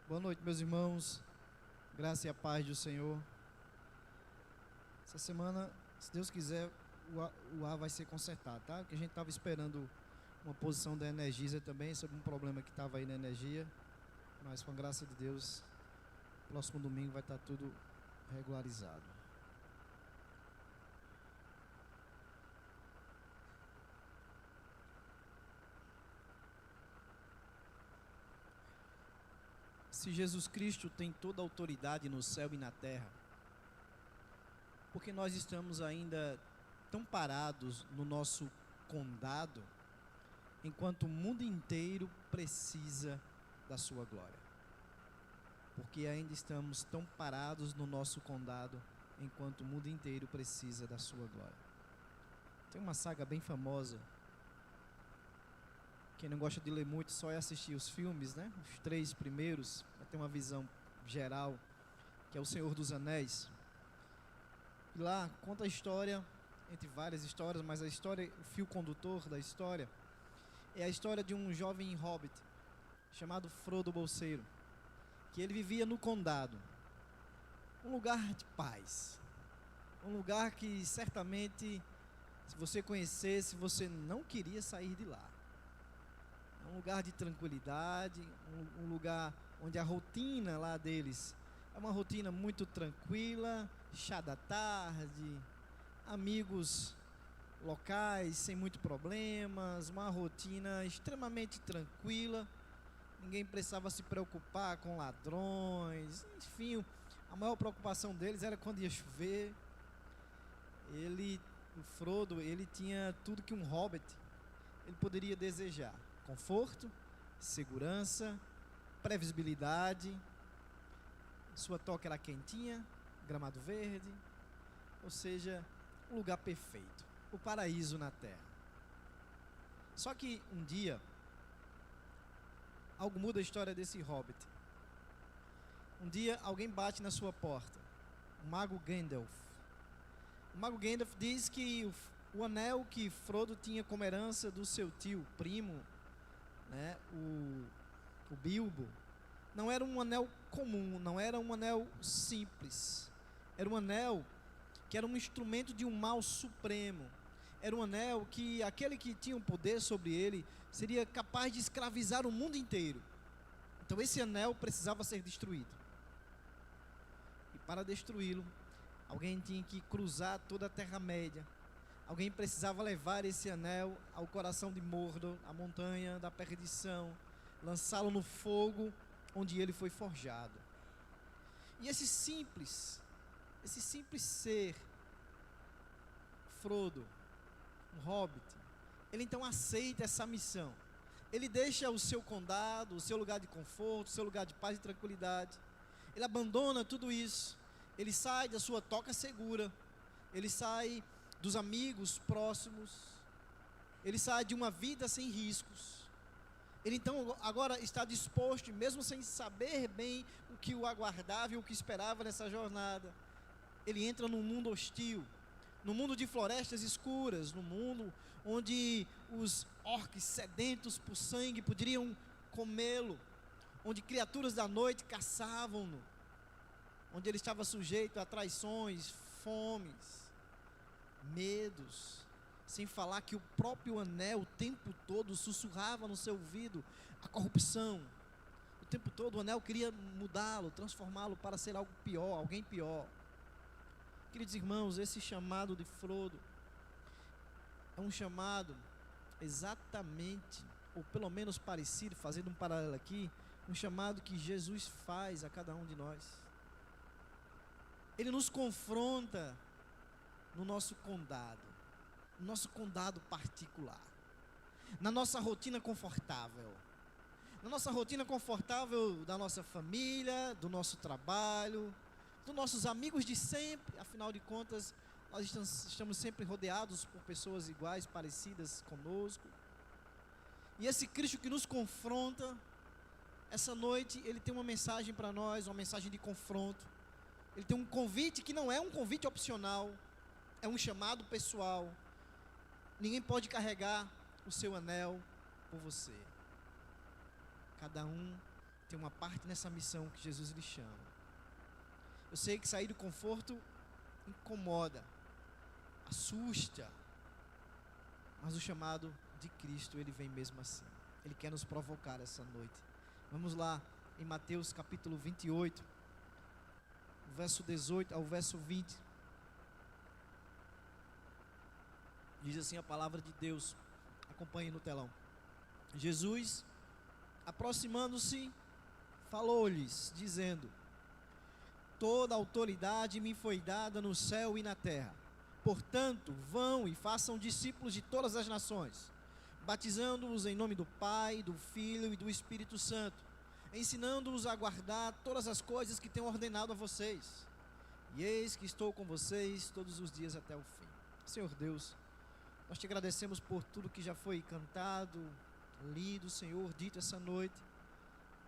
Boa noite, meus irmãos. Graça e a paz do Senhor. Essa semana, se Deus quiser, o ar vai ser consertado, tá? Porque a gente estava esperando uma posição da Energisa também, sobre um problema que estava aí na energia. Mas com a graça de Deus, próximo domingo vai estar tudo regularizado. Se Jesus Cristo tem toda a autoridade no céu e na terra, porque nós estamos ainda tão parados no nosso condado, enquanto o mundo inteiro precisa da sua glória? Porque ainda estamos tão parados no nosso condado, enquanto o mundo inteiro precisa da sua glória. Tem uma saga bem famosa. Quem não gosta de ler muito, só é assistir os filmes, né? Os 3 primeiros, para ter uma visão geral, que é o Senhor dos Anéis. E lá conta a história, entre várias histórias, mas a história, o fio condutor da história, é a história de um jovem hobbit, chamado Frodo Bolseiro, que ele vivia no condado, um lugar de paz, um lugar que certamente, se você conhecesse, você não queria sair de lá. É um lugar de tranquilidade, um lugar onde a rotina lá deles é uma rotina muito tranquila, chá da tarde, amigos locais sem muito problemas, uma rotina extremamente tranquila. Ninguém precisava se preocupar com ladrões, enfim, a maior preocupação deles era quando ia chover. O Frodo, ele tinha tudo que um hobbit ele poderia desejar: conforto, segurança, previsibilidade. Sua toca era quentinha, gramado verde, ou seja, um lugar perfeito, o paraíso na terra. Só que um dia, algo muda a história desse hobbit. Um dia alguém bate na sua porta, o mago Gandalf. O mago Gandalf diz que o anel que Frodo tinha como herança do seu tio, primo, né, o Bilbo, não era um anel comum, não era um anel simples. Era um anel que era um instrumento de um mal supremo. Era um anel que aquele que tinha um poder sobre ele seria capaz de escravizar o mundo inteiro. Então esse anel precisava ser destruído. E para destruí-lo, alguém tinha que cruzar toda a Terra-média. Alguém precisava levar esse anel ao coração de Mordor, a montanha da perdição, lançá-lo no fogo onde ele foi forjado. E esse simples ser, Frodo, um hobbit, ele então aceita essa missão. Ele deixa o seu condado, o seu lugar de conforto, o seu lugar de paz e tranquilidade. Ele abandona tudo isso. Ele sai da sua toca segura. Ele sai dos amigos próximos. Ele sai de uma vida sem riscos. Ele então agora está disposto, mesmo sem saber bem o que o aguardava e o que esperava nessa jornada. Ele entra num mundo hostil, num mundo de florestas escuras, num mundo onde os orcs sedentos por sangue poderiam comê-lo, onde criaturas da noite caçavam-no, onde ele estava sujeito a traições, fomes, medos, sem falar que o próprio anel o tempo todo sussurrava no seu ouvido a corrupção. O tempo todo o anel queria mudá-lo, transformá-lo para ser algo pior, alguém pior. Queridos irmãos, esse chamado de Frodo é um chamado exatamente, ou pelo menos parecido, fazendo um paralelo aqui, um chamado que Jesus faz a cada um de nós. Ele nos confronta no nosso condado, no nosso condado particular, na nossa rotina confortável, da nossa família, do nosso trabalho, dos nossos amigos de sempre. Afinal de contas, nós estamos sempre rodeados por pessoas iguais, parecidas conosco. E esse Cristo que nos confronta, essa noite, ele tem uma mensagem para nós, uma mensagem de confronto. Ele tem um convite que não é um convite opcional, é um chamado pessoal. Ninguém pode carregar o seu anel por você. Cada um tem uma parte nessa missão que Jesus lhe chama. Eu sei que sair do conforto incomoda, assusta, mas o chamado de Cristo, ele vem mesmo assim. Ele quer nos provocar essa noite. Vamos lá, em Mateus capítulo 28, verso 18 ao verso 20. Diz assim a palavra de Deus, acompanhe no telão. Jesus, aproximando-se, falou-lhes, dizendo: toda autoridade me foi dada no céu e na terra. Portanto, vão e façam discípulos de todas as nações, batizando-os em nome do Pai, do Filho e do Espírito Santo, ensinando-os a guardar todas as coisas que tenho ordenado a vocês. E eis que estou com vocês todos os dias até o fim. Senhor Deus, nós te agradecemos por tudo que já foi cantado, lido, Senhor, dito essa noite.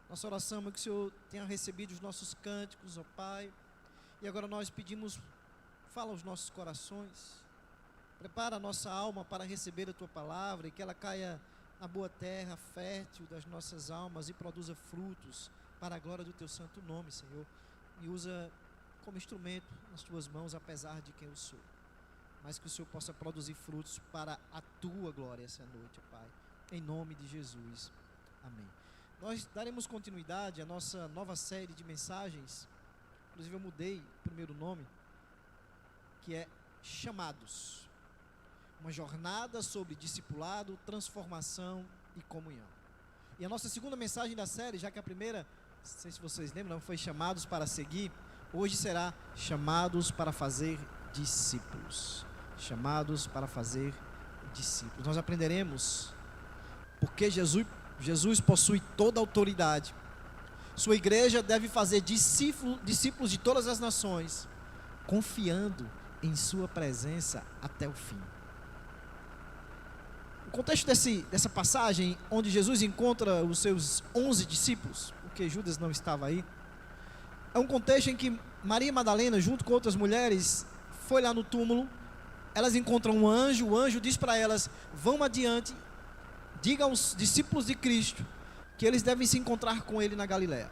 Nossa oração é que o Senhor tenha recebido os nossos cânticos, ó Pai. E agora nós pedimos, fala aos nossos corações. Prepara a nossa alma para receber a Tua palavra e que ela caia na boa terra, fértil das nossas almas e produza frutos para a glória do Teu santo nome, Senhor. Me usa como instrumento nas Tuas mãos, apesar de quem eu sou. Mas que o Senhor possa produzir frutos para a Tua glória essa noite, ó Pai. Em nome de Jesus. Amém. Nós daremos continuidade à nossa nova série de mensagens. Inclusive eu mudei o primeiro nome, que é Chamados. Uma jornada sobre discipulado, transformação e comunhão. E a nossa segunda mensagem da série, já que a primeira, não sei se vocês lembram, foi Chamados para seguir, hoje será Chamados para fazer discípulos. Chamados para fazer discípulos. Nós aprenderemos porque Jesus possui toda a autoridade. Sua igreja deve fazer discípulos de todas as nações, confiando em sua presença até o fim. O contexto dessa passagem, onde Jesus encontra os seus 11 discípulos, porque Judas não estava aí, é um contexto em que Maria Madalena, junto com outras mulheres, foi lá no túmulo. Elas encontram um anjo, o anjo diz para elas: vão adiante, diga aos discípulos de Cristo que eles devem se encontrar com ele na Galileia.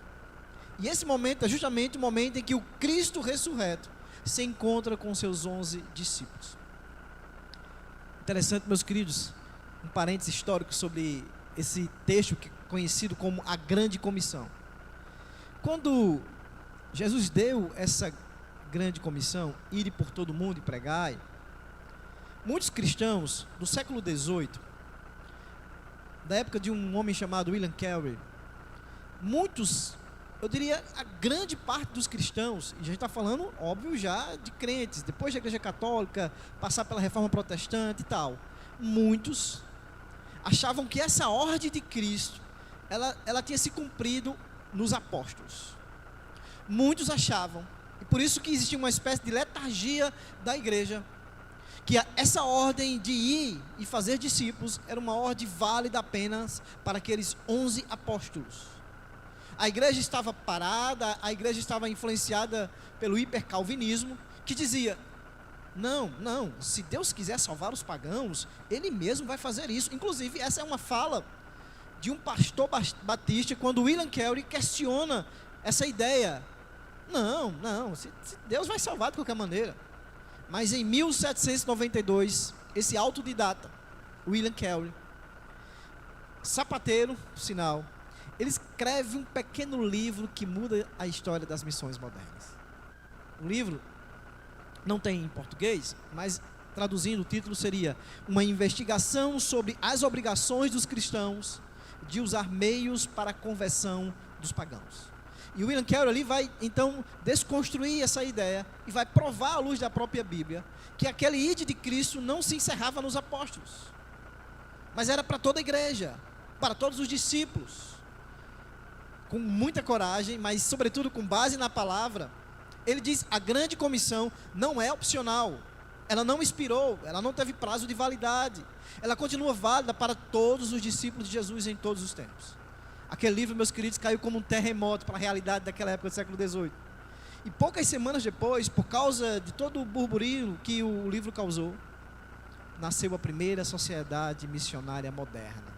E esse momento é justamente o momento em que o Cristo ressurreto se encontra com seus 11 discípulos. Interessante, meus queridos, um parênteses histórico sobre esse texto que é conhecido como a Grande Comissão. Quando Jesus deu essa grande comissão, ir por todo mundo e pregai, muitos cristãos do século XVIII, da época de um homem chamado William Carey, muitos, eu diria a grande parte dos cristãos, e a gente está falando, óbvio, já de crentes, depois da Igreja Católica, passar pela Reforma Protestante e tal, muitos achavam que essa ordem de Cristo, ela tinha se cumprido nos apóstolos. Muitos achavam, e por isso que existia uma espécie de letargia da igreja, que essa ordem de ir e fazer discípulos era uma ordem válida apenas para aqueles 11 apóstolos. A igreja estava parada, a igreja estava influenciada pelo hipercalvinismo, que dizia: não, se Deus quiser salvar os pagãos, Ele mesmo vai fazer isso. Inclusive, essa é uma fala de um pastor batista, quando William Carey questiona essa ideia. Não, se Deus vai salvar de qualquer maneira. Mas em 1792, esse autodidata, William Carey, sapateiro, sinal, ele escreve um pequeno livro que muda a história das missões modernas. O livro não tem em português, mas traduzindo o título seria Uma investigação sobre as obrigações dos cristãos de usar meios para a conversão dos pagãos. E o William Carey ali vai, então, desconstruir essa ideia e vai provar à luz da própria Bíblia que aquele ide de Cristo não se encerrava nos apóstolos, mas era para toda a igreja, para todos os discípulos. Com muita coragem, mas sobretudo com base na palavra, ele diz: a grande comissão não é opcional, ela não expirou, ela não teve prazo de validade, ela continua válida para todos os discípulos de Jesus em todos os tempos. Aquele livro, meus queridos, caiu como um terremoto para a realidade daquela época do século XVIII. E poucas semanas depois, por causa de todo o burburinho que o livro causou, nasceu a primeira sociedade missionária moderna,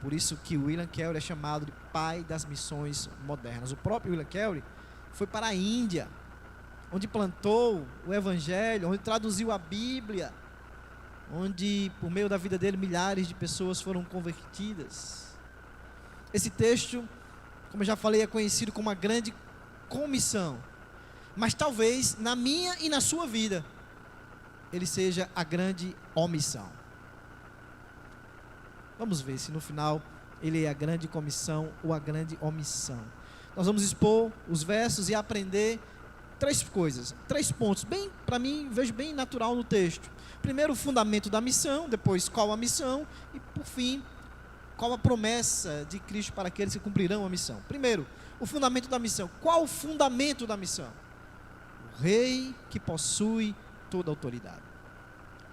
Por isso que William Carey é chamado de pai das missões modernas. O próprio William Carey foi para a Índia, onde plantou o Evangelho, onde traduziu a Bíblia, onde, por meio da vida dele, milhares de pessoas foram convertidas. Esse texto, como eu já falei, é conhecido como a grande comissão. Mas talvez, na minha e na sua vida, ele seja a grande omissão. Vamos ver se no final ele é a grande comissão ou a grande omissão. Nós vamos expor os versos e aprender 3 coisas, 3 pontos, bem, para mim, vejo bem natural no texto. Primeiro, o fundamento da missão, depois, qual a missão, e por fim, qual a promessa de Cristo para aqueles que cumprirão a missão. Primeiro, o fundamento da missão. Qual o fundamento da missão? O rei que possui toda a autoridade.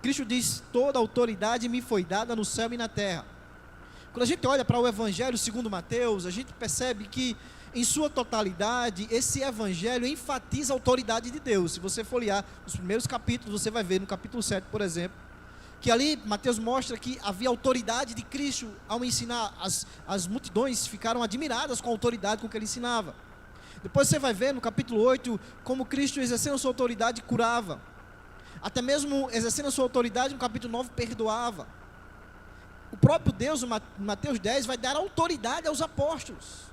Cristo diz: toda a autoridade me foi dada no céu e na terra. Quando a gente olha para o Evangelho segundo Mateus, a gente percebe que, em sua totalidade, esse Evangelho enfatiza a autoridade de Deus. Se você folhear os primeiros capítulos, você vai ver no capítulo 7, por exemplo, que ali Mateus mostra que havia autoridade de Cristo ao ensinar. As multidões ficaram admiradas com a autoridade com que ele ensinava. Depois você vai ver no capítulo 8, como Cristo, exercendo sua autoridade, curava. Até mesmo exercendo a sua autoridade, no capítulo 9, perdoava. O próprio Deus, em Mateus 10, vai dar autoridade aos apóstolos.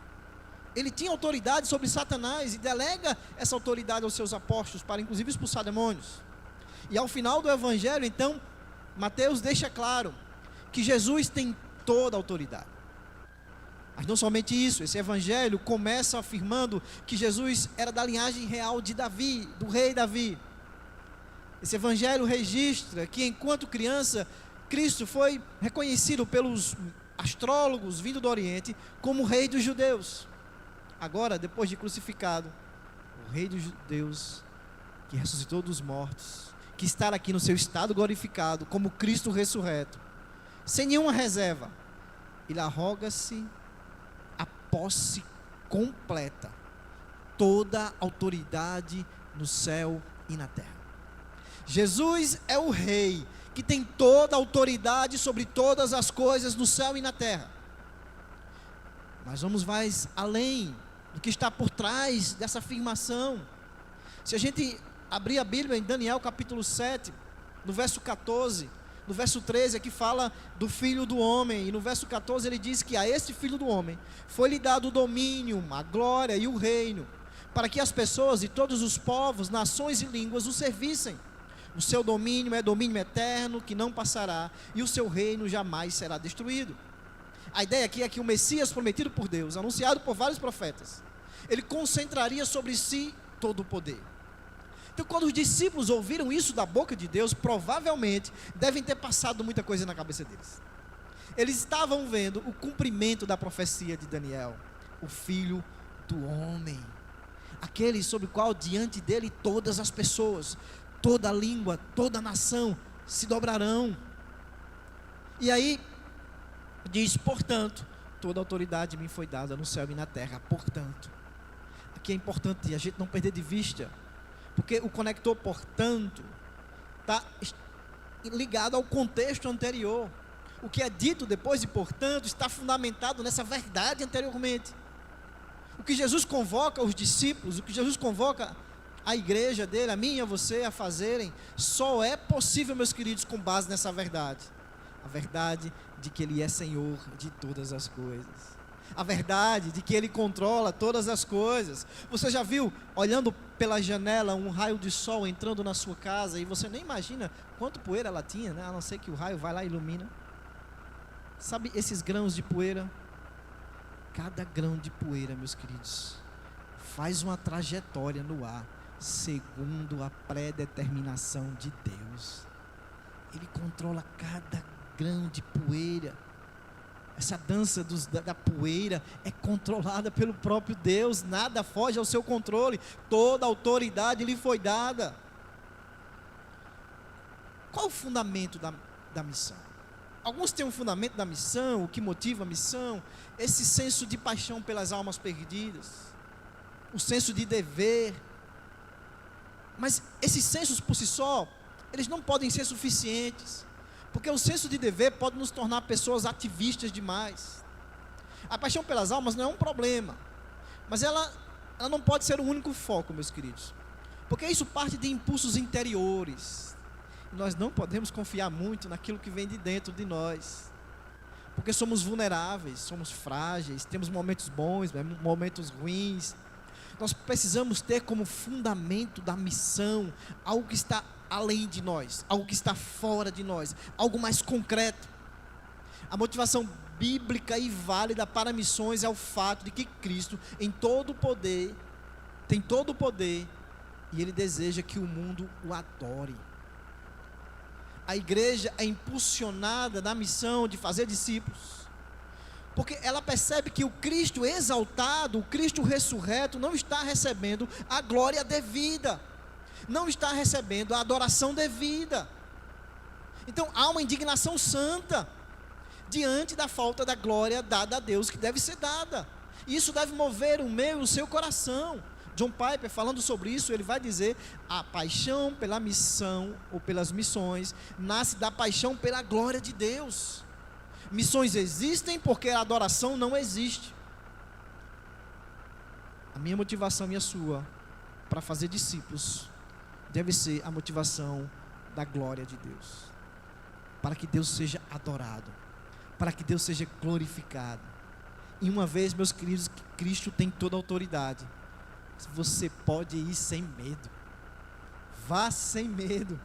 Ele tinha autoridade sobre Satanás e delega essa autoridade aos seus apóstolos para, inclusive, expulsar demônios. E ao final do Evangelho, então, Mateus deixa claro que Jesus tem toda a autoridade. Mas não somente isso, esse Evangelho começa afirmando que Jesus era da linhagem real de Davi, do rei Davi. Esse Evangelho registra que, enquanto criança, Cristo foi reconhecido pelos astrólogos vindo do Oriente como rei dos judeus. Agora, depois de crucificado, o rei dos judeus, que ressuscitou dos mortos, que está aqui no seu estado glorificado, como Cristo ressurreto, sem nenhuma reserva, ele arroga-se a posse completa, toda a autoridade no céu e na terra. Jesus é o rei que tem toda a autoridade sobre todas as coisas no céu e na terra. Mas vamos mais além do que está por trás dessa afirmação. Se a gente abrir a Bíblia em Daniel capítulo 7, no verso 14, no verso 13 aqui fala do Filho do Homem, e no verso 14 ele diz que a esse Filho do Homem foi-lhe dado o domínio, a glória e o reino, para que as pessoas de todos os povos, nações e línguas o servissem. O seu domínio é domínio eterno, que não passará, e o seu reino jamais será destruído. A ideia aqui é que o Messias prometido por Deus, anunciado por vários profetas, ele concentraria sobre si todo o poder. Então, quando os discípulos ouviram isso da boca de Deus, provavelmente devem ter passado muita coisa na cabeça deles. Eles estavam vendo o cumprimento da profecia de Daniel, o Filho do Homem, aquele sobre o qual diante dele todas as pessoas, toda língua, toda nação se dobrarão. E aí diz: portanto, toda autoridade me foi dada no céu e na terra. Portanto, aqui é importante a gente não perder de vista, porque o conector portanto está ligado ao contexto anterior. O que é dito depois de portanto está fundamentado nessa verdade anteriormente. O que Jesus convoca os discípulos, o que Jesus convoca a igreja dele, a mim e a você, a fazerem, só é possível, meus queridos, com base nessa verdade. A verdade de que Ele é Senhor de todas as coisas. A verdade de que Ele controla todas as coisas. Você já viu, olhando pela janela, um raio de sol entrando na sua casa, e você nem imagina quanto poeira ela tinha, né? A não ser que o raio vai lá e ilumina. Sabe esses grãos de poeira? Cada grão de poeira, meus queridos, faz uma trajetória no ar, segundo a predeterminação de Deus. Ele controla cada grão de poeira. Essa dança da poeira é controlada pelo próprio Deus. Nada foge ao seu controle. Toda autoridade lhe foi dada. Qual o fundamento da missão? Alguns têm um fundamento da missão, o que motiva a missão, esse senso de paixão pelas almas perdidas, o senso de dever. Mas esses sensos por si só, eles não podem ser suficientes, porque o senso de dever pode nos tornar pessoas ativistas demais. A paixão pelas almas não é um problema, mas ela não pode ser o único foco, meus queridos, porque isso parte de impulsos interiores. Nós não podemos confiar muito naquilo que vem de dentro de nós, porque somos vulneráveis, somos frágeis, temos momentos bons, momentos ruins. Nós precisamos ter como fundamento da missão algo que está além de nós, algo que está fora de nós, algo mais concreto. A motivação bíblica e válida para missões é o fato de que Cristo tem todo o poder, e Ele deseja que o mundo o adore. A igreja é impulsionada na missão de fazer discípulos, porque ela percebe que o Cristo exaltado, o Cristo ressurreto, não está recebendo a glória devida, não está recebendo a adoração devida. Então há uma indignação santa diante da falta da glória dada a Deus, que deve ser dada. E isso deve mover o meu e o seu coração. John Piper, falando sobre isso, ele vai dizer: a paixão pela missão ou pelas missões nasce da paixão pela glória de Deus. Missões existem porque a adoração não existe. A minha motivação e a sua para fazer discípulos deve ser a motivação da glória de Deus, para que Deus seja adorado, para que Deus seja glorificado. E uma vez, meus queridos, que Cristo tem toda a autoridade, você pode ir sem medo. Vá sem medo.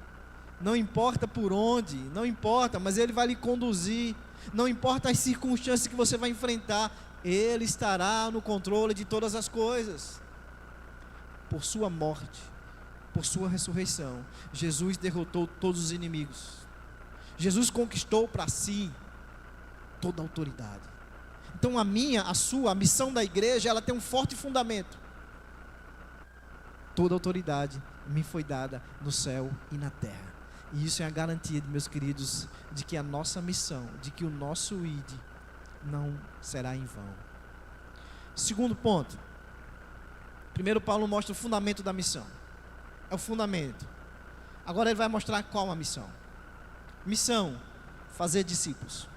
Não importa por onde, não importa, mas Ele vai lhe conduzir. Não importa as circunstâncias que você vai enfrentar, Ele estará no controle de todas as coisas. Por sua morte, por sua ressurreição, Jesus derrotou todos os inimigos. Jesus conquistou para si toda a autoridade. Então a minha, a sua, a missão da igreja, ela tem um forte fundamento. Toda a autoridade me foi dada no céu e na terra. E isso é a garantia, meus queridos, de que a nossa missão, de que o nosso ID não será em vão. Segundo ponto. Primeiro Paulo mostra o fundamento da missão. É o fundamento. Agora ele vai mostrar qual a missão. Missão: fazer discípulos.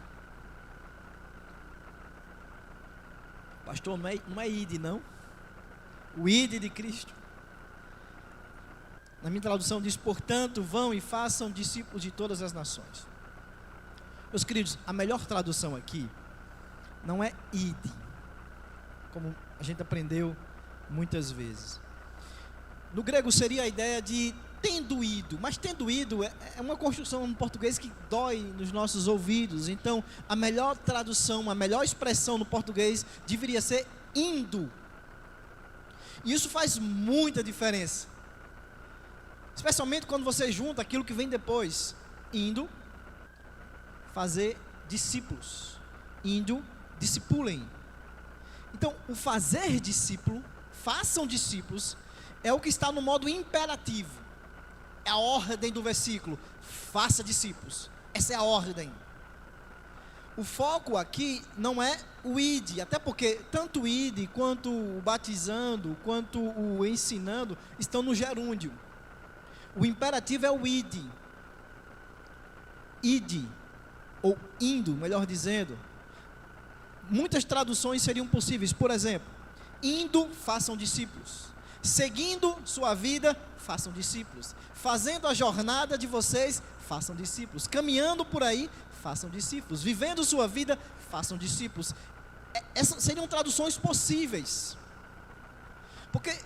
Pastor, não é ID, não. O ID de Cristo. Na minha tradução diz: portanto, vão e façam discípulos de todas as nações. Meus queridos, a melhor tradução aqui não é id, como a gente aprendeu muitas vezes. No grego seria a ideia de tendo ido, mas tendo ido é uma construção em português que dói nos nossos ouvidos. Então, a melhor tradução, a melhor expressão no português deveria ser indo. E isso faz muita diferença. Especialmente quando você junta aquilo que vem depois. Indo, fazer discípulos. Indo, discipulem. Então, o fazer discípulo, façam discípulos, é o que está no modo imperativo. É a ordem do versículo. Faça discípulos. Essa é a ordem. O foco aqui não é o id, até porque tanto o id, quanto o batizando, quanto o ensinando, estão no gerúndio. O imperativo é o id. Id, ou indo, melhor dizendo. Muitas traduções seriam possíveis. Por exemplo, indo, façam discípulos. Seguindo sua vida, façam discípulos. Fazendo a jornada de vocês, façam discípulos. Caminhando por aí, façam discípulos. Vivendo sua vida, façam discípulos. Essas seriam traduções possíveis. Porque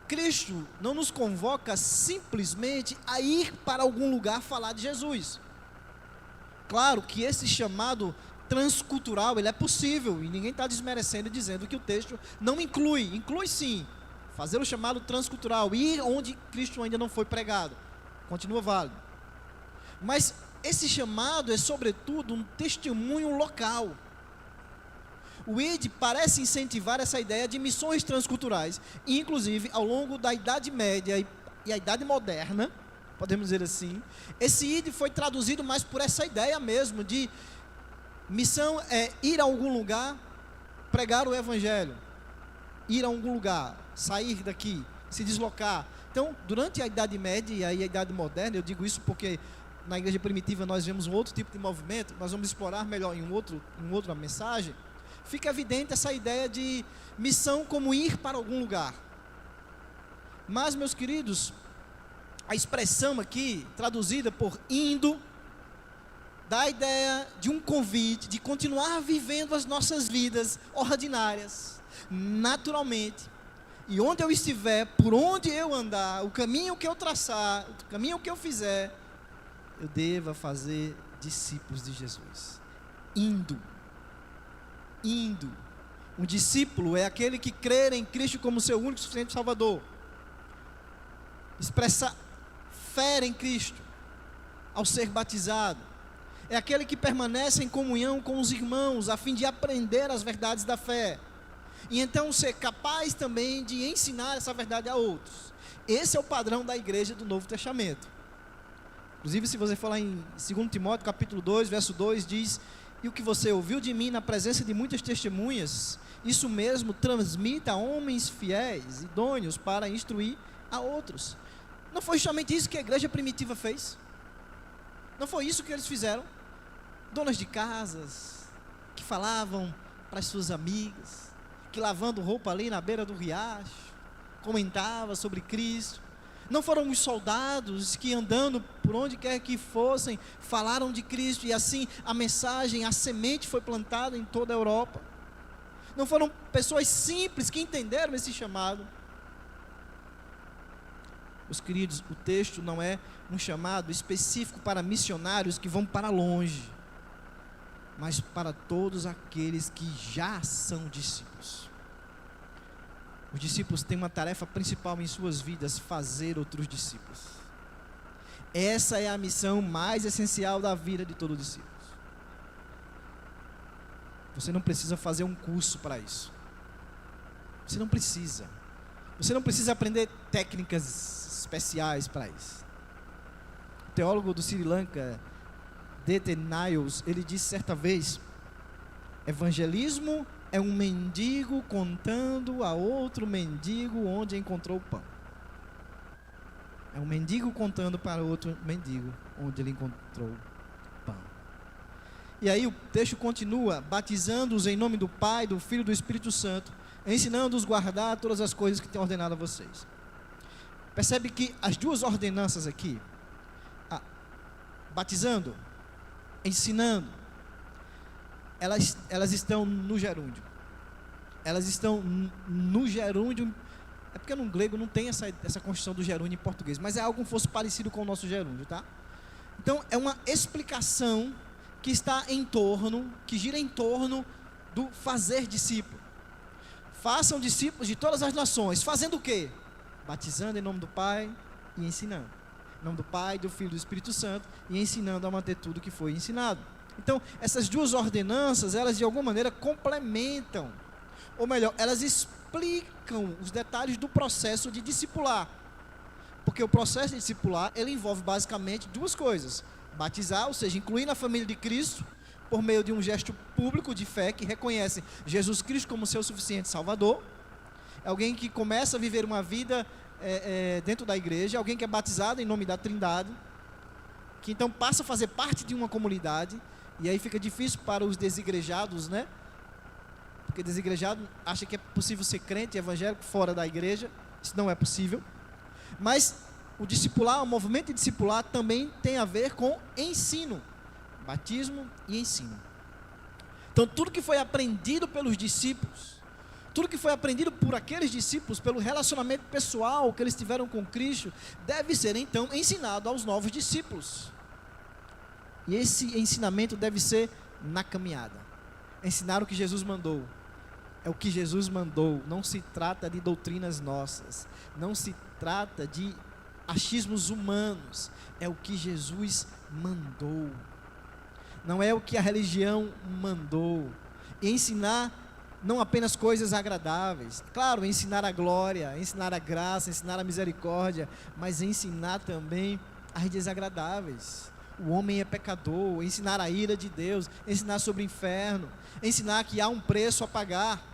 Cristo não nos convoca simplesmente a ir para algum lugar falar de Jesus. Claro que esse chamado transcultural, ele é possível, e ninguém está desmerecendo e dizendo que o texto não inclui sim, fazer o chamado transcultural, ir onde Cristo ainda não foi pregado, continua válido. Mas esse chamado é sobretudo um testemunho local. O ID parece incentivar essa ideia de missões transculturais, e inclusive ao longo da Idade Média e a Idade Moderna, podemos dizer assim, esse ID foi traduzido mais por essa ideia mesmo, de missão é ir a algum lugar, pregar o Evangelho, ir a algum lugar, sair daqui, se deslocar. Então, durante a Idade Média e a Idade Moderna, eu digo isso porque na igreja primitiva nós vemos um outro tipo de movimento, nós vamos explorar melhor em outra mensagem. fica evidente essa ideia de missão como ir para algum lugar. Mas, meus queridos, a expressão aqui, traduzida por indo, dá a ideia de um convite, de continuar vivendo as nossas vidas ordinárias, naturalmente. E onde eu estiver, por onde eu andar, o caminho que eu traçar, o caminho que eu fizer, eu deva fazer discípulos de Jesus. Indo. Um discípulo é aquele que crê em Cristo como seu único e suficiente Salvador. Expressa fé em Cristo ao ser batizado. É aquele que permanece em comunhão com os irmãos, a fim de aprender as verdades da fé. E então ser capaz também de ensinar essa verdade a outros. Esse é o padrão da igreja do Novo Testamento. Inclusive, se você falar em 2 Timóteo, capítulo 2, verso 2, diz: e o que você ouviu de mim na presença de muitas testemunhas, isso mesmo transmita a homens fiéis, idôneos, para instruir a outros. Não foi justamente isso que a igreja primitiva fez? Não foi isso que eles fizeram? Donas de casas, que falavam para as suas amigas, que lavando roupa ali na beira do riacho, comentava sobre Cristo. Não foram os soldados que andando por onde quer que fossem, falaram de Cristo, e assim a mensagem, a semente foi plantada em toda a Europa. Não foram pessoas simples que entenderam esse chamado. Meus queridos, o texto não é um chamado específico para missionários que vão para longe, mas para todos aqueles que já são discípulos. Os discípulos têm uma tarefa principal em suas vidas: fazer outros discípulos. Essa é a missão mais essencial da vida de todo discípulo. Você não precisa fazer um curso para isso. Você não precisa. Você não precisa aprender técnicas especiais para isso. O teólogo do Sri Lanka, D.T. Niles, ele disse certa vez: evangelismo é um mendigo contando a outro mendigo onde encontrou o pão. É um mendigo contando para outro mendigo onde ele encontrou pão. E aí o texto continua: batizando-os em nome do Pai, do Filho e do Espírito Santo, ensinando-os a guardar todas as coisas que tenho ordenado a vocês. Percebe que as duas ordenanças aqui, batizando, ensinando, elas estão no gerúndio. Elas estão no gerúndio. É porque no grego não tem essa construção do gerúndio em português, mas é algo como fosse parecido com o nosso gerúndio, tá? Então é uma explicação que está em torno, que gira em torno do fazer discípulo. Façam discípulos de todas as nações. Fazendo o quê? Batizando em nome do Pai e ensinando. Em nome do Pai, do Filho e do Espírito Santo, e ensinando a manter tudo que foi ensinado. Então, essas duas ordenanças, elas de alguma maneira complementam, ou melhor, elas explicam os detalhes do processo de discipular. Porque o processo de discipular, ele envolve basicamente duas coisas: batizar, ou seja, incluir na família de Cristo, por meio de um gesto público de fé, que reconhece Jesus Cristo como seu suficiente Salvador. Alguém que começa a viver uma vida dentro da igreja, alguém que é batizado em nome da Trindade, que então passa a fazer parte de uma comunidade. E aí fica difícil para os desigrejados, né? Porque desigrejado acha que é possível ser crente evangélico fora da igreja. Isso não é possível. Mas o discipular, o movimento de discipular também tem a ver com ensino, batismo e ensino. Então tudo que foi aprendido pelos discípulos, tudo que foi aprendido por aqueles discípulos, pelo relacionamento pessoal que eles tiveram com Cristo, deve ser então ensinado aos novos discípulos. E esse ensinamento deve ser na caminhada. Ensinar o que Jesus mandou. É o que Jesus mandou. Não se trata de doutrinas nossas. Não se trata de achismos humanos. É o que Jesus mandou. Não é o que a religião mandou. E ensinar não apenas coisas agradáveis. Claro, ensinar a glória, ensinar a graça, ensinar a misericórdia, mas ensinar também as desagradáveis. O homem é pecador, ensinar a ira de Deus, ensinar sobre o inferno, ensinar que há um preço a pagar,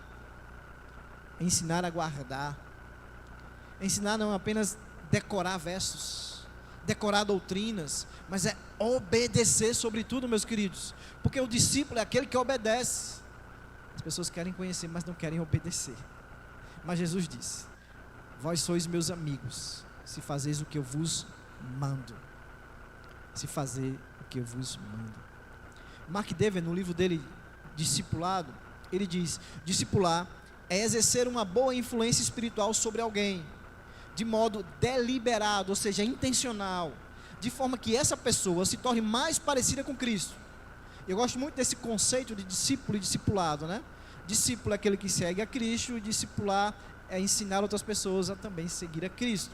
ensinar a guardar, ensinar não apenas decorar versos, decorar doutrinas, mas é obedecer sobretudo, meus queridos, porque o discípulo é aquele que obedece. As pessoas querem conhecer, mas não querem obedecer. Mas Jesus disse: vós sois meus amigos, se fazeis o que eu vos mando. Se fazer o que eu vos mando. Mark Dever, no livro dele, Discipulado, ele diz: discipular é exercer uma boa influência espiritual sobre alguém, de modo deliberado, ou seja, intencional, de forma que essa pessoa se torne mais parecida com Cristo. Eu gosto muito desse conceito de discípulo e discipulado, né? Discípulo é aquele que segue a Cristo, e discipular é ensinar outras pessoas a também seguir a Cristo.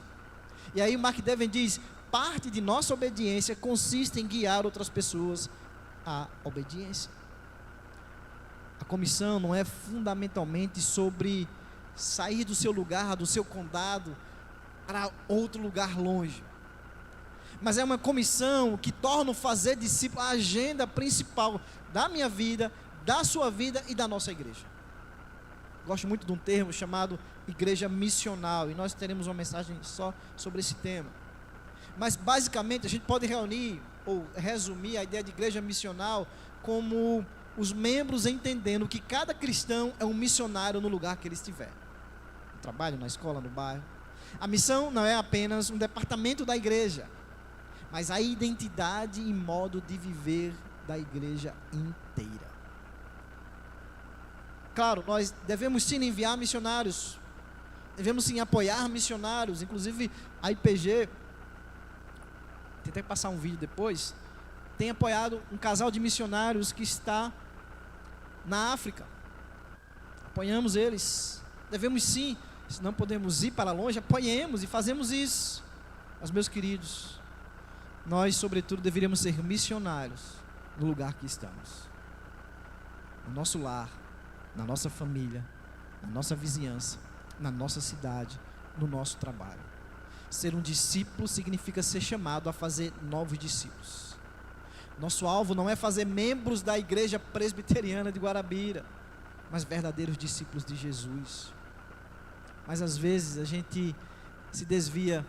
E aí Mark Dever diz: parte de nossa obediência consiste em guiar outras pessoas à obediência. A comissão não é fundamentalmente sobre sair do seu lugar, do seu condado, para outro lugar longe. Mas é uma comissão que torna o fazer discípulo a agenda principal da minha vida, da sua vida e da nossa igreja. Gosto muito de um termo chamado igreja missional, e nós teremos uma mensagem só sobre esse tema. Mas basicamente a gente pode reunir ou resumir a ideia de igreja missional como os membros entendendo que cada cristão é um missionário no lugar que ele estiver. No trabalho, na escola, no bairro. A missão não é apenas um departamento da igreja, mas a identidade e modo de viver da igreja inteira. Claro, nós devemos sim enviar missionários, devemos sim apoiar missionários, inclusive a IPG, tentei passar um vídeo depois, tem apoiado um casal de missionários que está na África. Apoiamos eles. Devemos sim, se não podemos ir para longe, apoiemos e fazemos isso. Mas meus queridos, nós sobretudo deveríamos ser missionários no lugar que estamos, no nosso lar, na nossa família, na nossa vizinhança, na nossa cidade, no nosso trabalho. Ser um discípulo significa ser chamado a fazer novos discípulos. Nosso alvo não é fazer membros da igreja presbiteriana de Guarabira, mas verdadeiros discípulos de Jesus. Mas às vezes a gente se desvia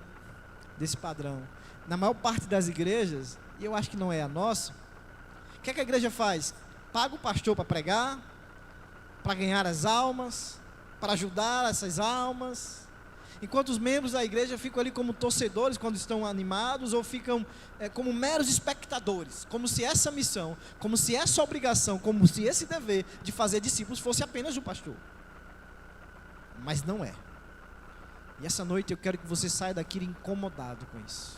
desse padrão. Na maior parte das igrejas, e eu acho que não é a nossa, o que é que a igreja faz? Paga o pastor para pregar, para ganhar as almas, para ajudar essas almas, enquanto os membros da igreja ficam ali como torcedores quando estão animados, ou ficam como meros espectadores, como se essa missão, como se essa obrigação, como se esse dever de fazer discípulos fosse apenas do pastor. Mas não é. E essa noite eu quero que você saia daqui incomodado com isso,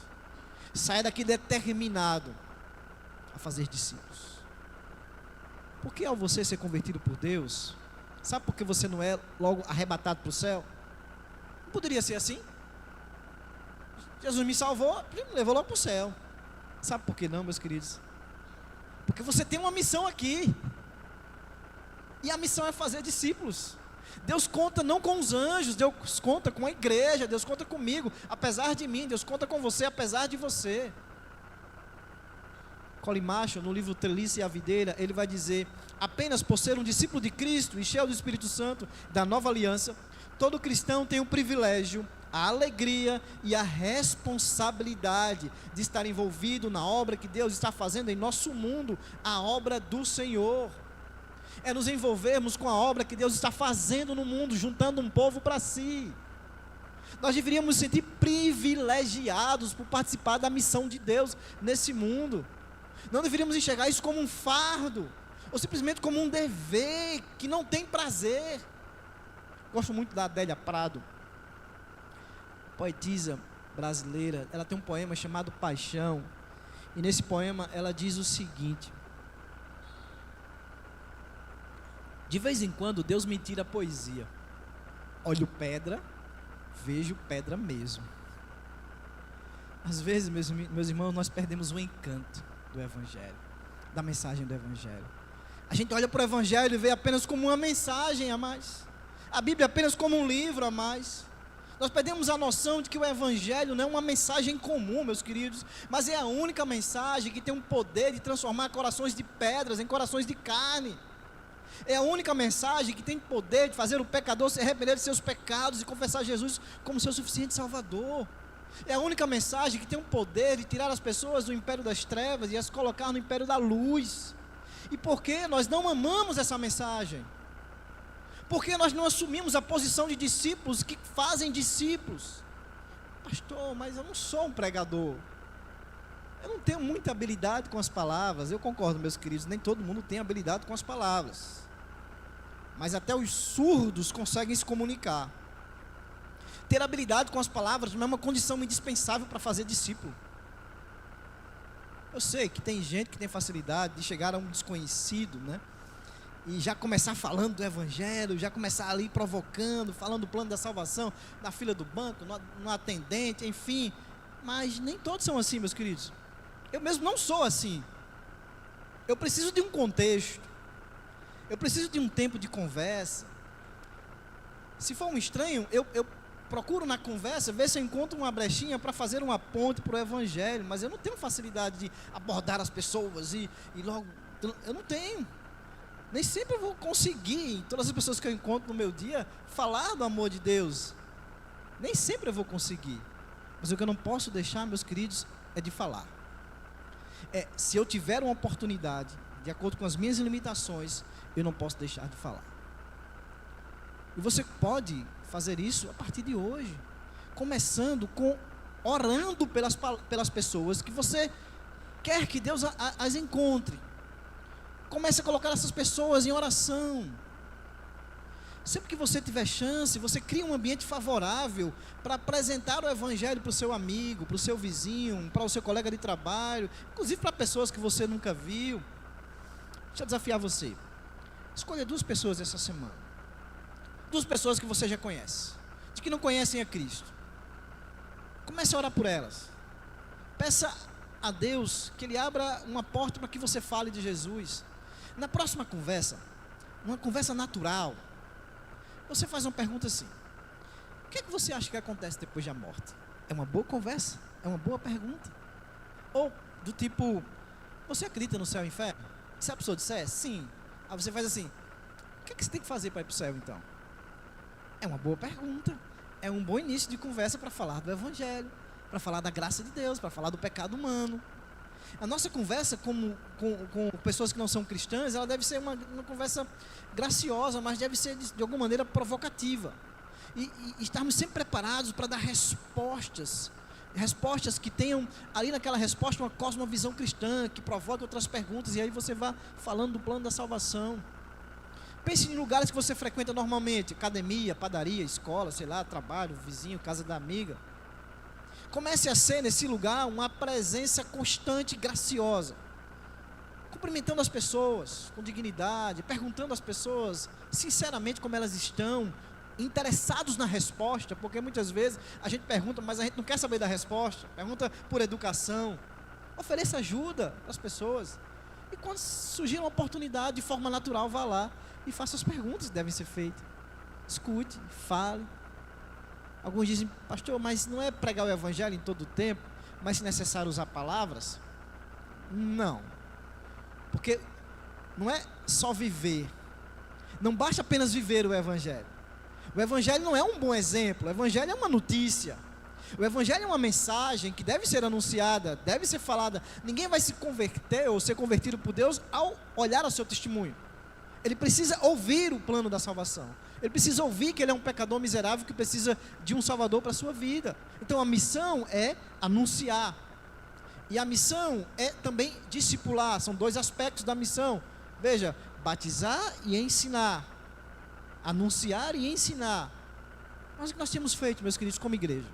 saia daqui determinado a fazer discípulos. Porque ao você ser convertido por Deus, sabe por que você não é logo arrebatado para o céu? Não poderia ser assim? Jesus me salvou, me levou logo para o céu. Sabe por que não, meus queridos? Porque você tem uma missão aqui, e a missão é fazer discípulos. Deus conta não com os anjos, Deus conta com a igreja, Deus conta comigo, apesar de mim, Deus conta com você, apesar de você. Colin Marshall, no livro Treliça e a Videira, ele vai dizer: apenas por ser um discípulo de Cristo e cheio do Espírito Santo da nova aliança, todo cristão tem o privilégio, a alegria e a responsabilidade de estar envolvido na obra que Deus está fazendo em nosso mundo, a obra do Senhor. É nos envolvermos com a obra que Deus está fazendo no mundo, juntando um povo para si. Nós deveríamos nos sentir privilegiados por participar da missão de Deus nesse mundo. Não deveríamos enxergar isso como um fardo, ou simplesmente como um dever que não tem prazer. Gosto muito da Adélia Prado, poetisa brasileira. Ela tem um poema chamado Paixão, e nesse poema ela diz o seguinte: de vez em quando Deus me tira a poesia, olho pedra, vejo pedra mesmo. Às vezes, meus irmãos, nós perdemos o encanto do Evangelho, da mensagem do Evangelho. A gente olha para o Evangelho e vê apenas como uma mensagem a mais, a Bíblia apenas como um livro a mais. Nós perdemos a noção de que o Evangelho não é uma mensagem comum, meus queridos, mas é a única mensagem que tem um poder de transformar corações de pedras em corações de carne. É a única mensagem que tem poder de fazer o pecador se arrepender de seus pecados e confessar Jesus como seu suficiente Salvador. É a única mensagem que tem o poder de tirar as pessoas do império das trevas e as colocar no império da luz. E por que nós não amamos essa mensagem? Por que nós não assumimos a posição de discípulos que fazem discípulos? Pastor, mas eu não sou um pregador. Eu não tenho muita habilidade com as palavras. Eu concordo, meus queridos, nem todo mundo tem habilidade com as palavras. Mas até os surdos conseguem se comunicar. Ter habilidade com as palavras não é uma condição indispensável para fazer discípulo. Eu sei que tem gente que tem facilidade de chegar a um desconhecido, né? E já começar falando do evangelho, já começar ali provocando, falando do plano da salvação, na fila do banco, no atendente, enfim. Mas nem todos são assim, meus queridos. Eu mesmo não sou assim. Eu preciso de um contexto. Eu preciso de um tempo de conversa. Se for um estranho, eu procuro na conversa ver se eu encontro uma brechinha para fazer uma ponte para o evangelho. Mas eu não tenho facilidade de abordar as pessoas e logo... Eu não tenho. Nem sempre eu vou conseguir, todas as pessoas que eu encontro no meu dia, falar do amor de Deus. Nem sempre eu vou conseguir. Mas o que eu não posso deixar, meus queridos, é de falar. Se eu tiver uma oportunidade, de acordo com as minhas limitações, eu não posso deixar de falar. E você pode fazer isso a partir de hoje. Começando com orando pelas pessoas que você quer que Deus as encontre. Comece a colocar essas pessoas em oração. Sempre que você tiver chance, você cria um ambiente favorável para apresentar o evangelho para o seu amigo, para o seu vizinho, para o seu colega de trabalho, inclusive para pessoas que você nunca viu. Deixa eu desafiar você. Escolha 2 pessoas essa semana. 2 pessoas que você já conhece, de que não conhecem a Cristo. Comece a orar por elas. Peça a Deus que Ele abra uma porta para que você fale de Jesus. Na próxima conversa, uma conversa natural, você faz uma pergunta assim: o que é que você acha que acontece depois da morte? É uma boa conversa? É uma boa pergunta? Ou do tipo: você acredita no céu e inferno? Se a pessoa disser sim, aí você faz assim: o que é que você tem que fazer para ir para o céu então? É uma boa pergunta. É um bom início de conversa para falar do evangelho, para falar da graça de Deus, para falar do pecado humano. A nossa conversa com pessoas que não são cristãs, ela deve ser uma conversa graciosa, mas deve ser de alguma maneira provocativa. E estarmos sempre preparados para dar respostas que tenham ali naquela resposta uma cosmovisão cristã, que provoque outras perguntas, e aí você vai falando do plano da salvação. Pense em lugares que você frequenta normalmente: academia, padaria, escola, sei lá, trabalho, vizinho, casa da amiga. Comece a ser nesse lugar uma presença constante e graciosa, cumprimentando as pessoas com dignidade, perguntando às pessoas sinceramente como elas estão, interessados na resposta, porque muitas vezes a gente pergunta, mas a gente não quer saber da resposta, pergunta por educação. Ofereça ajuda às pessoas, e quando surgir uma oportunidade, de forma natural, vá lá e faça as perguntas que devem ser feitas. Escute, fale. Alguns dizem: pastor, mas não é pregar o evangelho em todo o tempo, mas se necessário usar palavras? Não, porque não é só viver, não basta apenas viver o evangelho. O evangelho não é um bom exemplo, o evangelho é uma notícia, o evangelho é uma mensagem que deve ser anunciada, deve ser falada. Ninguém vai se converter ou ser convertido por Deus ao olhar ao seu testemunho. Ele precisa ouvir o plano da salvação. Ele precisa ouvir que ele é um pecador miserável que precisa de um salvador para a sua vida. Então a missão é anunciar. E a missão é também discipular. São 2 aspectos da missão. Veja, batizar e ensinar. Anunciar e ensinar. Mas o que nós temos feito, meus queridos, como igreja?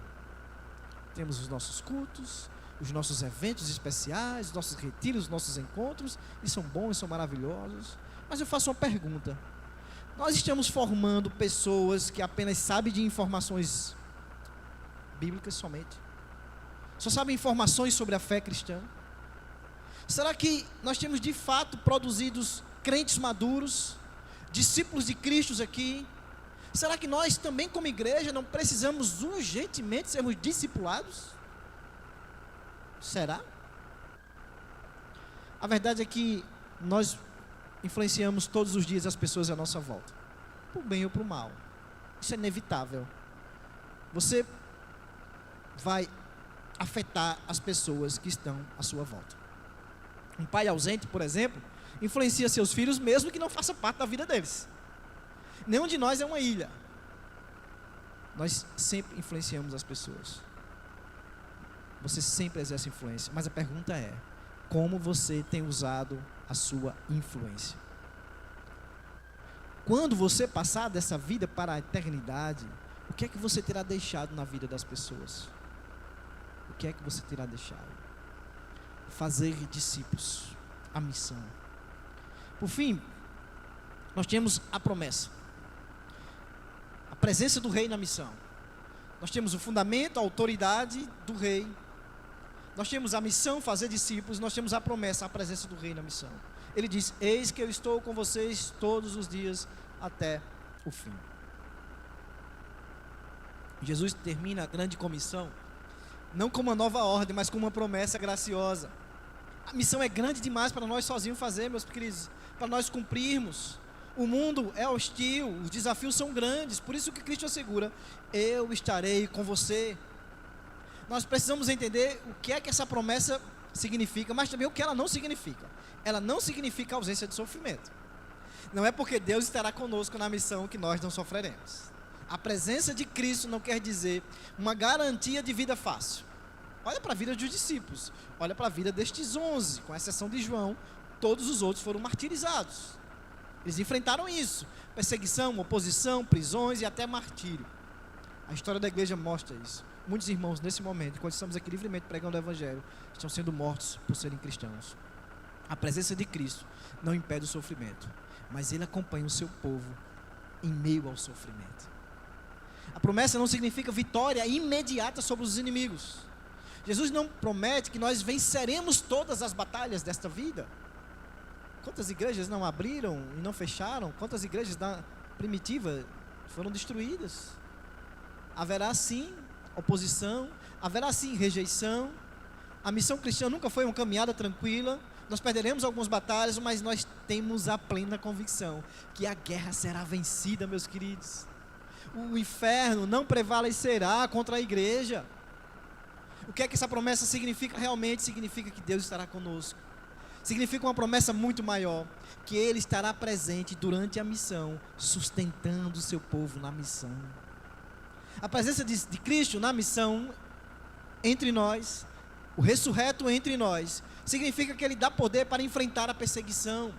Temos os nossos cultos, os nossos eventos especiais, os nossos retiros, os nossos encontros. E são bons, são maravilhosos. Mas eu faço uma pergunta: nós estamos formando pessoas que apenas sabem de informações bíblicas somente? Só sabem informações sobre a fé cristã? Será que nós temos de fato produzidos crentes maduros, discípulos de Cristo aqui? Será que nós também como igreja não precisamos urgentemente sermos discipulados? Será? A verdade é que nós influenciamos todos os dias as pessoas à nossa volta, por bem ou por mal. Isso é inevitável. Você vai afetar as pessoas que estão à sua volta. Um pai ausente, por exemplo, influencia seus filhos mesmo que não faça parte da vida deles. Nenhum de nós é uma ilha. Nós sempre influenciamos as pessoas. Você sempre exerce influência. Mas a pergunta é: como você tem usado a sua influência? Quando você passar dessa vida para a eternidade, o que é que você terá deixado na vida das pessoas? O que é que você terá deixado? Fazer discípulos, a missão. Por fim, nós temos a promessa, a presença do rei na missão. Nós temos o fundamento, a autoridade do rei. Nós temos a missão, fazer discípulos. Nós temos a promessa, a presença do rei na missão. Ele diz: eis que eu estou com vocês todos os dias até o fim. Jesus termina a grande comissão não como uma nova ordem, mas como uma promessa graciosa. A missão é grande demais para nós sozinhos fazer, meus queridos, para nós cumprirmos. O mundo é hostil, os desafios são grandes, por isso que Cristo assegura: eu estarei com você. Nós precisamos entender o que é que essa promessa significa, mas também o que ela não significa. Ela não significa ausência de sofrimento. Não é porque Deus estará conosco na missão que nós não sofreremos. A presença de Cristo não quer dizer uma garantia de vida fácil. Olha para a vida dos discípulos, olha para a vida destes 11, com exceção de João, todos os outros foram martirizados. Eles enfrentaram isso: perseguição, oposição, prisões e até martírio. A história da igreja mostra isso. Muitos irmãos, nesse momento, enquanto estamos aqui livremente pregando o Evangelho, estão sendo mortos por serem cristãos. A presença de Cristo não impede o sofrimento, mas Ele acompanha o seu povo em meio ao sofrimento. A promessa não significa vitória imediata sobre os inimigos. Jesus não promete que nós venceremos todas as batalhas desta vida. Quantas igrejas não abriram e não fecharam? Quantas igrejas da primitiva foram destruídas? Haverá sim oposição, haverá sim rejeição. A missão cristã nunca foi uma caminhada tranquila. Nós perderemos algumas batalhas, mas nós temos a plena convicção que a guerra será vencida, meus queridos. O inferno não prevalecerá contra a igreja. O que é que essa promessa significa realmente? Significa que Deus estará conosco. Significa uma promessa muito maior, que Ele estará presente durante a missão, sustentando o seu povo na missão. A presença de Cristo na missão, entre nós, o ressurreto entre nós, significa que Ele dá poder para enfrentar a perseguição.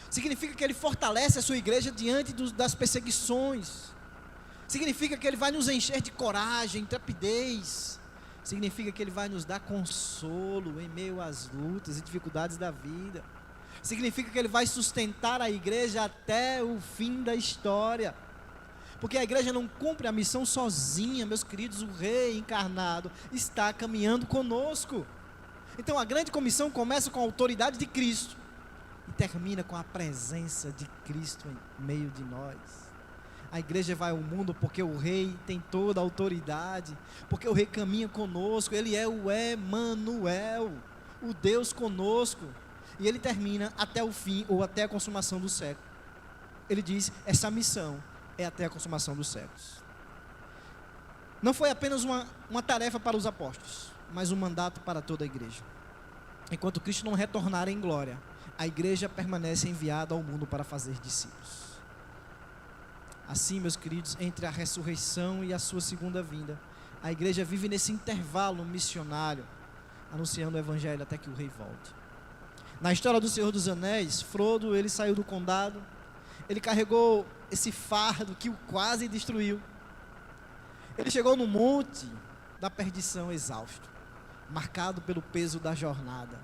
Significa que Ele fortalece a sua igreja diante das perseguições. Significa que Ele vai nos encher de coragem, intrepidez. Significa que Ele vai nos dar consolo em meio às lutas e dificuldades da vida. Significa que Ele vai sustentar a igreja até o fim da história. Porque a igreja não cumpre a missão sozinha, meus queridos. O Rei encarnado está caminhando conosco. Então a grande comissão começa com a autoridade de Cristo e termina com a presença de Cristo em meio de nós. A igreja vai ao mundo porque o Rei tem toda a autoridade, porque o Rei caminha conosco. Ele é o Emanuel, o Deus conosco. E Ele termina até o fim, ou até a consumação do século. Ele diz: essa missão é até a consumação dos séculos. Não foi apenas uma tarefa para os apóstolos, mas um mandato para toda a igreja. Enquanto Cristo não retornar em glória, a igreja permanece enviada ao mundo para fazer discípulos. Assim, meus queridos, entre a ressurreição e a sua segunda vinda, a igreja vive nesse intervalo missionário, anunciando o Evangelho até que o Rei volte. Na história do Senhor dos Anéis, Frodo, ele saiu do condado, ele carregou esse fardo que o quase destruiu. Ele chegou no monte da perdição exausto, marcado pelo peso da jornada.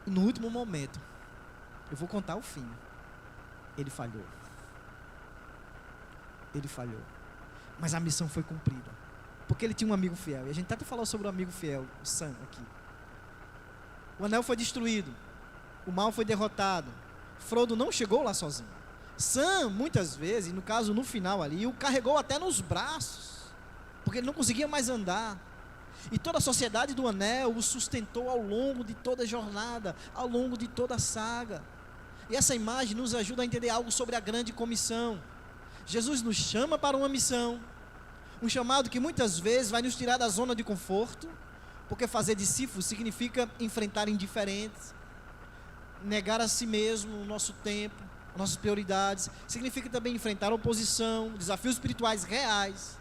E no último momento, eu vou contar o fim, ele falhou. Ele falhou, mas a missão foi cumprida, porque ele tinha um amigo fiel. E a gente até falou sobre o amigo fiel, o Sam aqui. O anel foi destruído, o mal foi derrotado. Frodo não chegou lá sozinho. Sam, muitas vezes, no caso no final ali, o carregou até nos braços, porque ele não conseguia mais andar. E toda a sociedade do anel o sustentou ao longo de toda a jornada, ao longo de toda a saga. E essa imagem nos ajuda a entender algo sobre a grande comissão. Jesus nos chama para uma missão, um chamado que muitas vezes vai nos tirar da zona de conforto, porque fazer discípulos significa enfrentar indiferentes, negar a si mesmo o nosso tempo, nossas prioridades, significa também enfrentar oposição, desafios espirituais reais,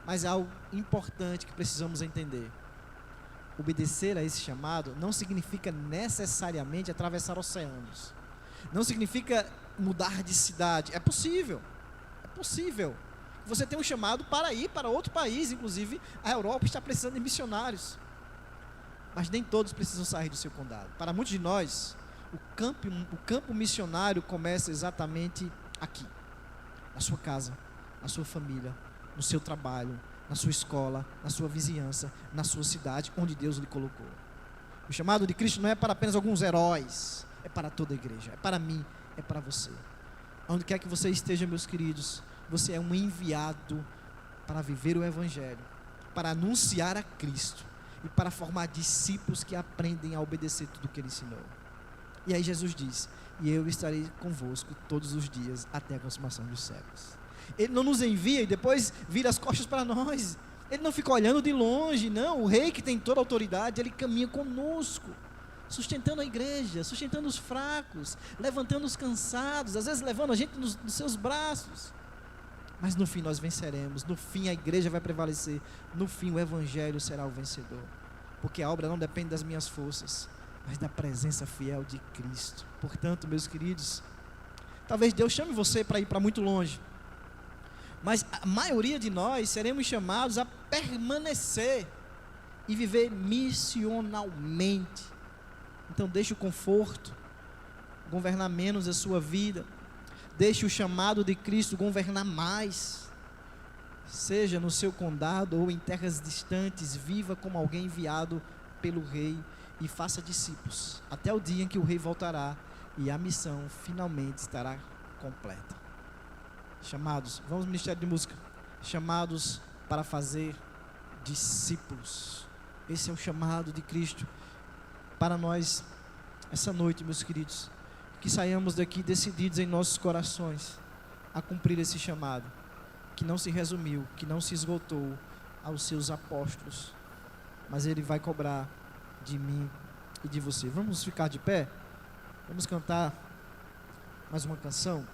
mas é algo importante que precisamos entender. Obedecer a esse chamado não significa necessariamente atravessar oceanos, não significa mudar de cidade. É possível, você tem um chamado para ir para outro país, inclusive a Europa está precisando de missionários, mas nem todos precisam sair do seu condado. Para muitos de nós, o campo missionário começa exatamente aqui, na sua casa, na sua família, no seu trabalho, na sua escola, na sua vizinhança, na sua cidade, onde Deus lhe colocou. O chamado de Cristo não é para apenas alguns heróis, é para toda a igreja, é para mim, é para você. Onde quer que você esteja, meus queridos, você é um enviado para viver o Evangelho, para anunciar a Cristo e para formar discípulos que aprendem a obedecer tudo o que Ele ensinou. E aí Jesus diz: e eu estarei convosco todos os dias até a consumação dos séculos. Ele não nos envia e depois vira as costas para nós. Ele não fica olhando de longe, não. O rei que tem toda a autoridade, ele caminha conosco, sustentando a igreja, sustentando os fracos, levantando os cansados, às vezes levando a gente nos seus braços. Mas no fim nós venceremos, no fim a igreja vai prevalecer, no fim o evangelho será o vencedor, porque a obra não depende das minhas forças, mas da presença fiel de Cristo. Portanto, meus queridos, talvez Deus chame você para ir para muito longe, mas a maioria de nós seremos chamados a permanecer e viver missionalmente. Então deixe o conforto governar menos a sua vida, deixe o chamado de Cristo governar mais. Seja no seu condado ou em terras distantes, viva como alguém enviado pelo rei e faça discípulos, até o dia em que o rei voltará e a missão finalmente estará completa. Chamados, vamos ao Ministério de Música, chamados para fazer discípulos. Esse é o chamado de Cristo para nós essa noite, meus queridos, que saiamos daqui decididos em nossos corações a cumprir esse chamado, que não se resumiu, que não se esgotou aos seus apóstolos, mas ele vai cobrar de mim e de você. Vamos ficar de pé? Vamos cantar mais uma canção?